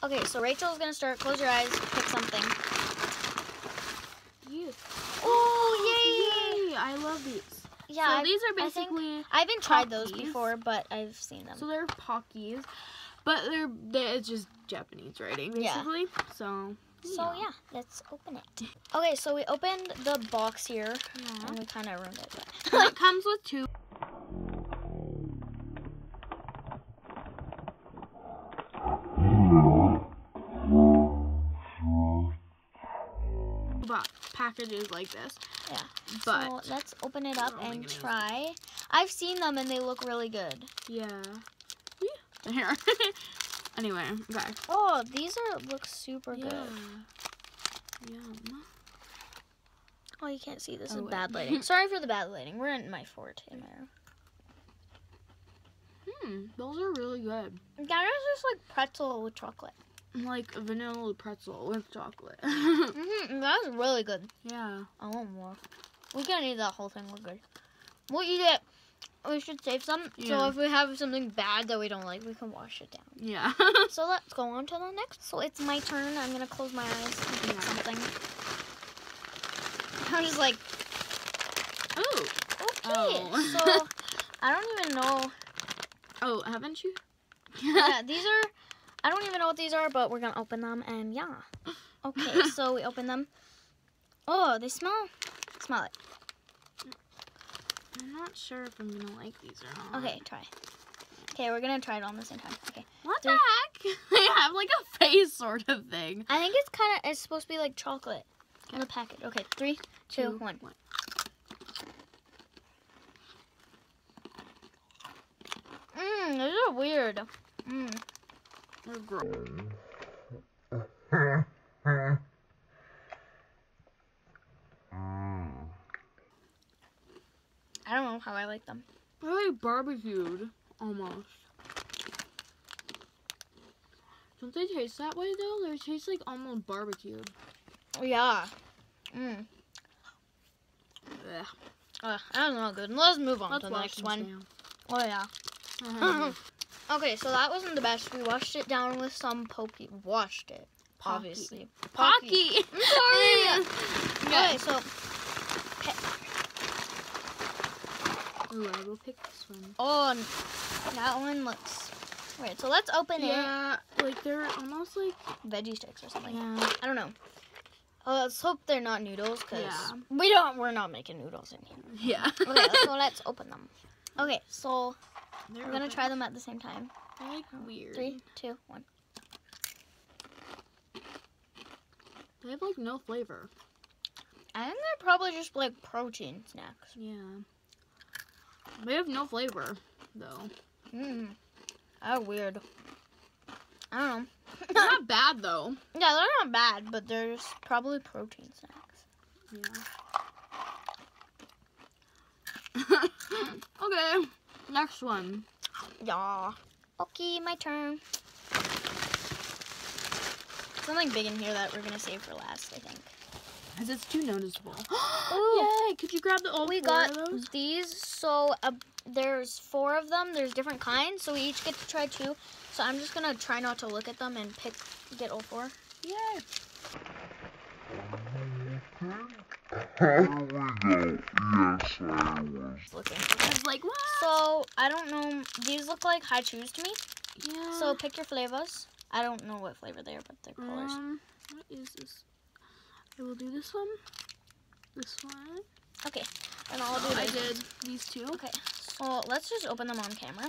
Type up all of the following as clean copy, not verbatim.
Okay, so Rachel's gonna start. Close your eyes. Pick something. Yeah. Oh, yay! I love these. Yeah, So these are basically I haven't tried those Pockies. before, but I've seen them. So they're Pockies, but it's just Japanese writing basically. So yeah, let's open it. Okay, so we opened the box here, yeah. and we kind of ruined it. So it comes with 2. Packages like this. Yeah. But so let's open it up I don't and think it is. try. I've seen them and they look really good. yeah. Here. Anyway, okay. Oh, these look super Yeah. good. Yum. Oh, you can't see this Oh, is wait. bad lighting. Sorry for the bad lighting. We're in my fort in there. Those are really good. That is just like pretzel with chocolate. Like a vanilla pretzel with chocolate. That's really good. Yeah. I want more. We can't eat that whole thing. We're good. We'll eat it. We should save some. So Yeah. if we have something bad that we don't like, we can wash it down. Yeah. So let's go on to the next. So it's my turn. I'm going to close my eyes and pick something. I'm just like, Ooh. okay. Oh. So I don't even know. Oh, haven't you? Yeah, these are, I don't even know what these are, but we're going to open them. And yeah. Okay, so we open them. Oh, they smell it. I'm not sure if I'm gonna like these or not. Okay, try. Okay, we're going to try it all at the same time. Okay. What Three. the heck? They have like a face sort of thing. I think it's supposed to be like chocolate on the packet. Okay, 3, 2, 1. These are weird. They're gross. I don't know how I like them. They're like barbecued, almost. Don't they taste that way though? They taste like almost barbecued. Yeah. Ugh. I don't know. Good. Let's move on Let's to the wash next these one. down. Oh yeah. Okay, so that wasn't the best. We washed it down with some Pocky. Washed it, Pocky. obviously. Pocky. I'm sorry. Okay. Okay, so. Ooh, I will pick this one. Oh, that one looks. Right, so let's open Yeah, like they're almost like. it. Veggie sticks or something. Yeah. I don't know. Let's hope they're not noodles, because Yeah. we're not making noodles in here. Yeah. Okay, so let's open them. Okay, so They're we're gonna open. try them at the same time. They're like weird. 3, 2, 1. They have like no flavor. I think they're probably just like protein snacks. Yeah. They have no flavor though. They're weird. I don't know. They're not bad though. Yeah, they're not bad, but they're just probably protein snacks. Yeah. Okay. Next one. Yeah. Okay, my turn. Something big in here that we're gonna save for last, I think. Because it's too noticeable. Ooh. Yay! Could you grab the all We 4 got of those? these, so there's 4 of them. There's different kinds, so we each get to try 2. So I'm just gonna try not to look at them and get all 4. Yay! Here we go. Yes, I was. Looking. I was like, what? So I don't know. These look like high chews to me. Yeah. So pick your flavors. I don't know what flavor they are, but they're colors. What is this? I will do this one. This one. Okay, and I'll do I this. did these 2. Okay, so let's just open them on camera.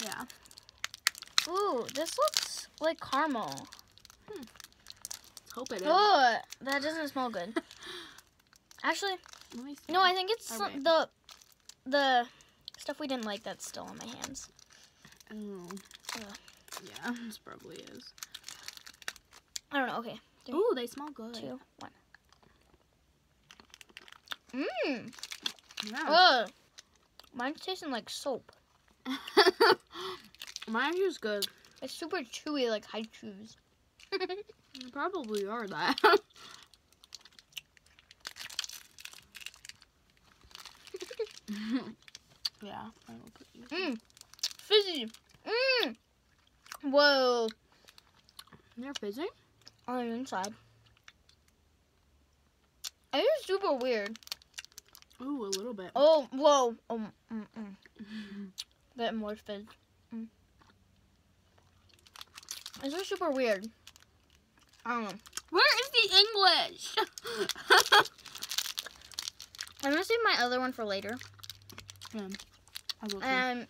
Yeah. Ooh, this looks like caramel. Let's hope it is. Oh, that doesn't smell good. Actually, Let me see. no, I think it's Alright. the stuff we didn't like that's still on my hands. Oh. Ugh. Yeah, this probably is. I don't know. Okay, 3, Ooh, they smell good. 2, 1. Yeah. Ugh. Mine's tasting like soap. Mine is good. It's super chewy, like high chews. You probably are that. Yeah. I will put you. Fizzy. Whoa. They're fizzing? On the inside. It is super weird. Ooh, a little bit. Oh, whoa. Get more fizz. This is super weird. I don't know. Where is the English? I'm gonna save my other one for later. Yeah, I will too. And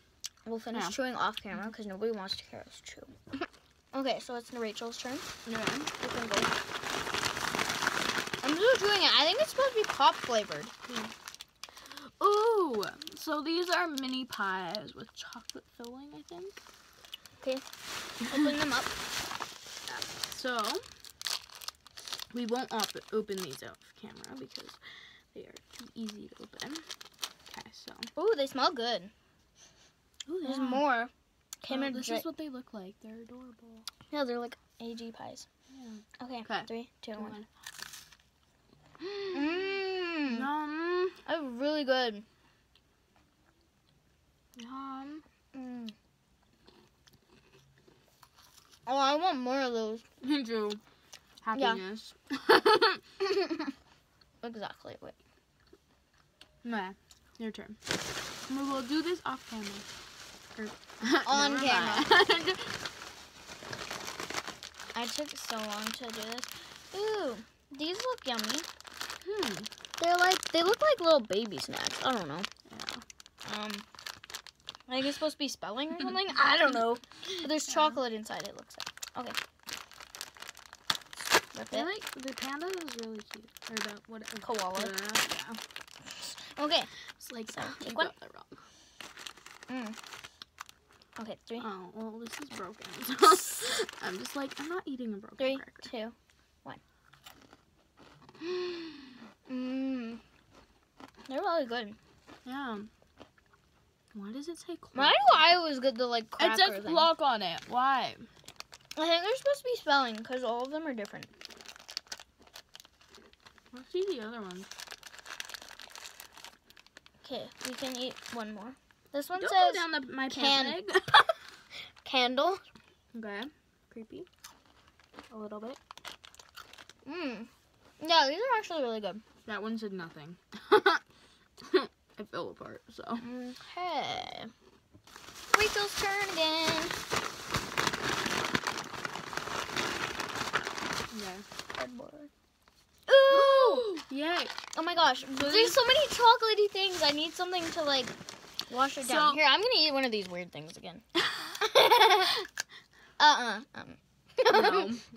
we'll finish Yeah. chewing off camera because nobody wants to hear us chew. Okay, so it's Rachel's turn. Yeah. You can go. I'm still chewing it. I think it's supposed to be pop flavored. Ooh, so these are mini pies with chocolate filling, I think. Okay, open them up. So, we won't open these out of camera because they are too easy to open. Okay, so. Ooh, they smell good. Ooh, There's yeah. more. So this is what they look like. They're adorable. Yeah, they're like AG pies. Yeah. Okay, Okay. 3, 2, 1. One. Mmm. Yum. That's really good. Yum. Mm. Oh, I want more of those. Me too. Happiness. Exactly. Wait. Nah, your turn. We will do this off camera. On Never camera. mind. I took so long to do this. Ooh, these look yummy. They look like little baby snacks. I don't know. Yeah. I think it's supposed to be spelling or something. I don't know. But there's chocolate inside. It looks like. Okay. Rip I it. like the panda is really cute. Or the whatever. Koala. Yeah. Okay. It's like So, you take one. got that wrong. Okay. 3, Oh, well, this is broken. So I'm just like, I'm not eating a broken 3, cracker. 2, 1. Mmm. They're really good. Yeah. Why does it say clock? Why do I always get the like cracker It says thing? clock on it. Why? I think they're supposed to be spelling because all of them are different. Let's see the other one. Okay, we can eat one more. This one Don't says go down my can- pant leg. candle. Okay. Creepy. A little bit. Mmm. Yeah, these are actually really good. That one said nothing. It fell apart, so. Hey. Rachel's turn again. Yeah. Cardboard. Ooh! Yay. Oh my gosh. There's so many chocolatey things. I need something to like wash it down. So- Here, I'm gonna eat one of these weird things again. No.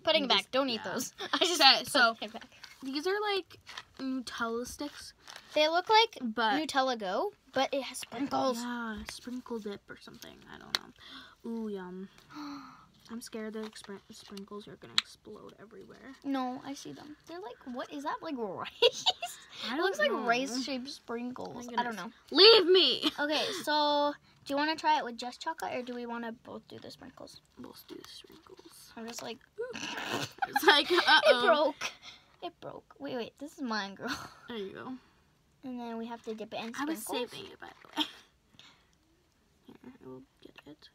Putting You back. just- Don't eat yeah. those. I just Okay, put so- it back. These are like Nutella sticks, They look like but Nutella Go, but it has sprinkles. yeah, sprinkle dip or something. I don't know. Ooh, yum. I'm scared the sprinkles are gonna explode everywhere. No, I see them. They're like, what is that? Like rice? I It don't looks like know. rice-shaped sprinkles. My I don't goodness. know. Leave me. Okay, so do you want to try it with just chocolate, or do we want to both do the sprinkles? We'll do the sprinkles. I'm just like, It's like, uh-oh. it broke. It broke. Wait, this is mine, girl. There you go. And then we have to dip it in I was sprinkles. saving it, by the way. Here, I will get it.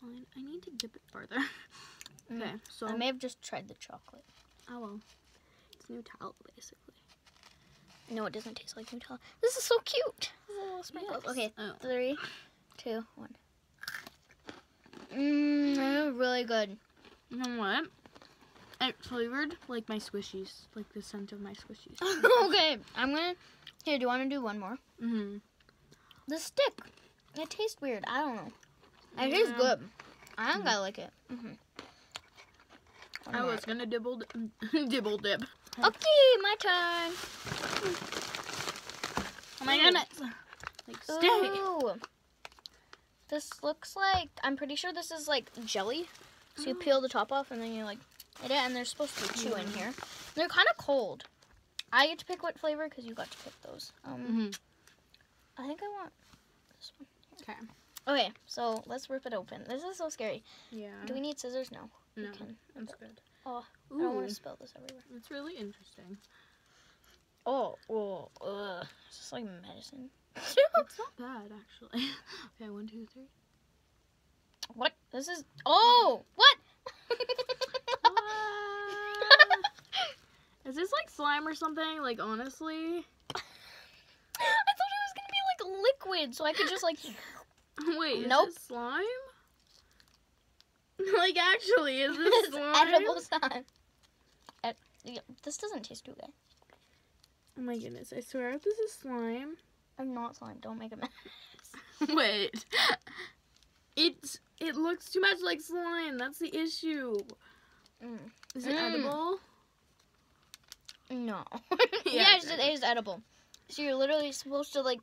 Fine. I need to dip it further. Okay, so. I may have just tried the chocolate. Oh, well. It's Nutella, basically. No, it doesn't taste like Nutella. This is so cute. Little sprinkles. Yes. Okay, Oh. 3, 2, 1. They're really good. You know what? It flavored like my squishies. Like the scent of my squishies. Okay, I'm gonna. Here, do you want to do one more? Mm-hmm. The stick. It tastes weird. I don't know. It tastes good. I think I like it. I was gonna dibble dip. Okay, my turn. Oh my goodness. Like stay. Ooh. This looks like, I'm pretty sure this is like jelly. So you peel the top off and then you like eat it, and there's supposed to be 2 in here. They're kind of cold. I get to pick what flavor because you got to pick those. Mm-hmm. I think I want this one. Okay. Okay, so let's rip it open. This is so scary. Yeah. Do we need scissors? No. No, can. that's good. Oh, I don't want Ooh, to spill this everywhere. it's really interesting. Oh, it's just like medicine. It's not bad, actually. Okay, 1, 2, 3. What? This is... Oh! What? Is this like slime or something? Like, honestly? I thought it was gonna be like liquid, so I could just like... Wait, Nope. is this slime? Like, actually, is this It's slime? edible slime. Yeah, this doesn't taste too good. Oh my goodness, I swear if this is slime. I'm not slime. Don't make a mess. Wait. It looks too much like slime. That's the issue. Is it edible? No. Yeah, Yes, it is edible. So you're literally supposed to like...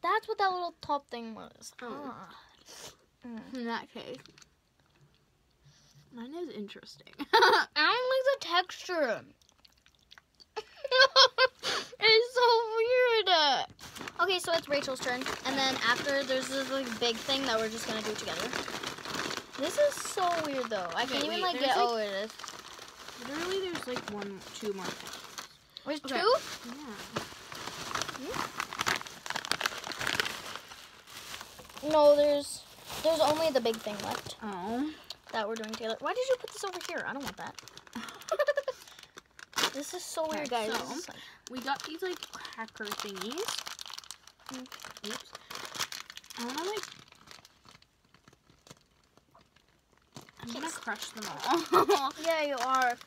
That's what that little top thing was. Oh. Ah. In that case. Mine is interesting. I don't like the texture. It's so weird. Okay, so it's Rachel's turn. And then after, there's this like big thing that we're just going to do together. This is so weird, though. I can't even like there's, get like- over this. Literally, there's like two more things. There's Okay. two? Yeah. No, there's only the big thing left Oh. that we're doing together. Why did you put this over here? I don't want that. This is so weird, Okay, guys. so- This is like... We got these like cracker thingies. Oops. I wanna like. I'm gonna crush them all. Yeah, you are.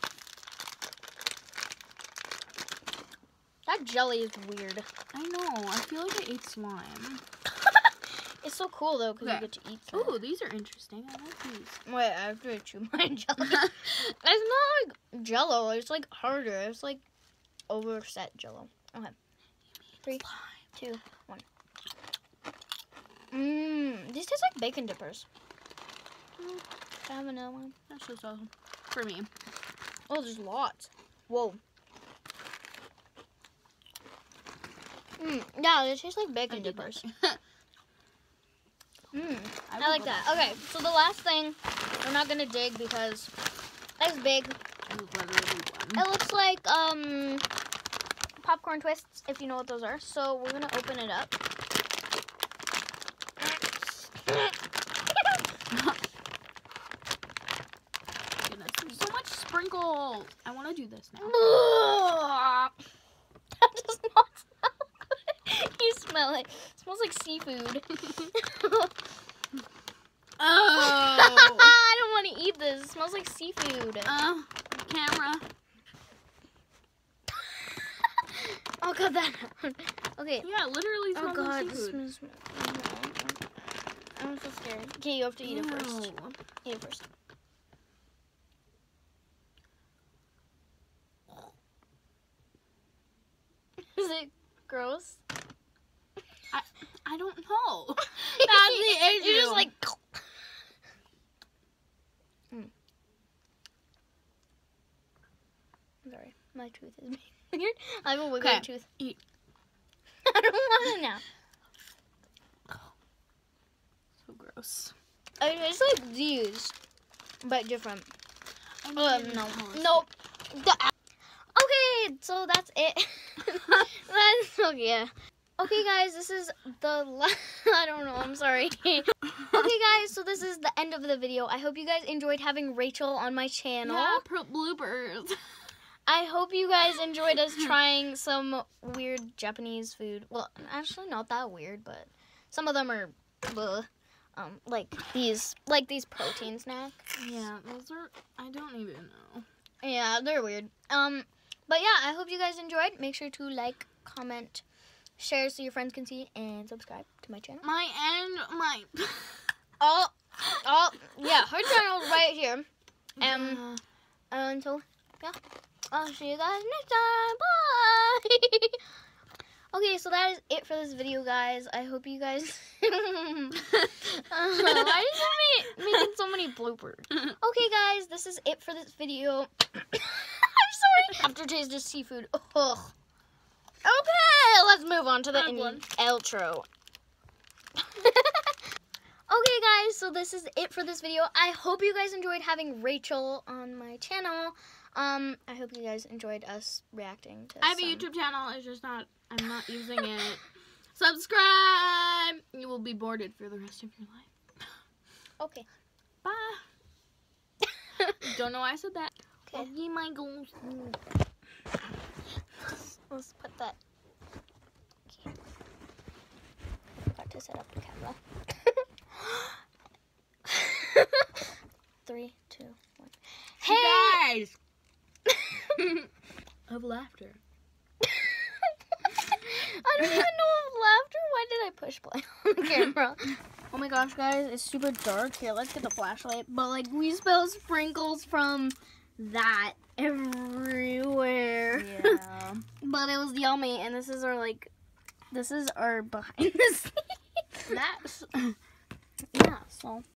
That jelly is weird. I know. I feel like I ate slime. It's so cool though because Okay. you get to eat some. Ooh, these are interesting. I like these. Wait, I have to chew my jelly. It's not like Jello. It's like harder. It's like overset Jello. Okay. 3, 2, 1. These taste like bacon dippers. Can I have another one? That's just awesome. For me. Oh, there's lots. Whoa. Yeah, they taste like bacon dippers. I like that. Okay, so the last thing, we're not gonna dig because that's big. It looks like popcorn twists, if you know what those are. So we're gonna open it up. Goodness, there's so much sprinkle. I want to do this now. That does not smell good. You smell it. It smells like seafood. Oh. I don't want to eat this. It smells like seafood. Camera. I'll cut that out. Okay. Yeah, literally Oh smells god, like this seafood. smells. I'm so scared. Okay, you have to eat it first. Ew. Eat it first. Is it gross? I don't know. That's the issue. You're just like. Sorry, my tooth is being weird. I have a wiggly Okay, tooth. eat. I don't want it now. So gross. It's like these, but different. No. Nope. Okay, so that's it. Yeah. Okay, guys, this is the I don't know, I'm sorry. Okay, guys, so this is the end of the video. I hope you guys enjoyed having Rachel on my channel. Yeah, bloopers. I hope you guys enjoyed us trying some weird Japanese food. Well, actually not that weird, but some of them are like these protein snacks. Yeah, those are. I don't even know. Yeah, they're weird. But yeah, I hope you guys enjoyed. Make sure to like, comment, share so your friends can see, and subscribe to my channel. My. Yeah, her channel's right here. Yeah. Until, yeah, I'll see you guys next time. Bye! Okay, so that is it for this video, guys. I hope you guys... Why did you making so many bloopers? Okay, guys, this is it for this video. I'm sorry. Aftertaste of seafood. Ugh. Okay, let's move on to the outro. Okay, guys, so this is it for this video. I hope you guys enjoyed having Rachel on my channel. I hope you guys enjoyed us reacting to I have a YouTube channel. It's just not. I'm not using it. Subscribe. You will be boarded for the rest of your life. Okay. Bye. Don't know why I said that. Okay. Okay, my goals. Let's put that. Okay. I forgot to set up the camera. 3, 2, 1. Hey! Guys! Of laughter. I don't even know of laughter. Why did I push play on the camera? Oh my gosh, guys, it's super dark. Here, let's get the flashlight. But, like, we spilled sprinkles from that everywhere. Yeah. But it was yummy, and this is our behind the scenes. That's... Yeah, so...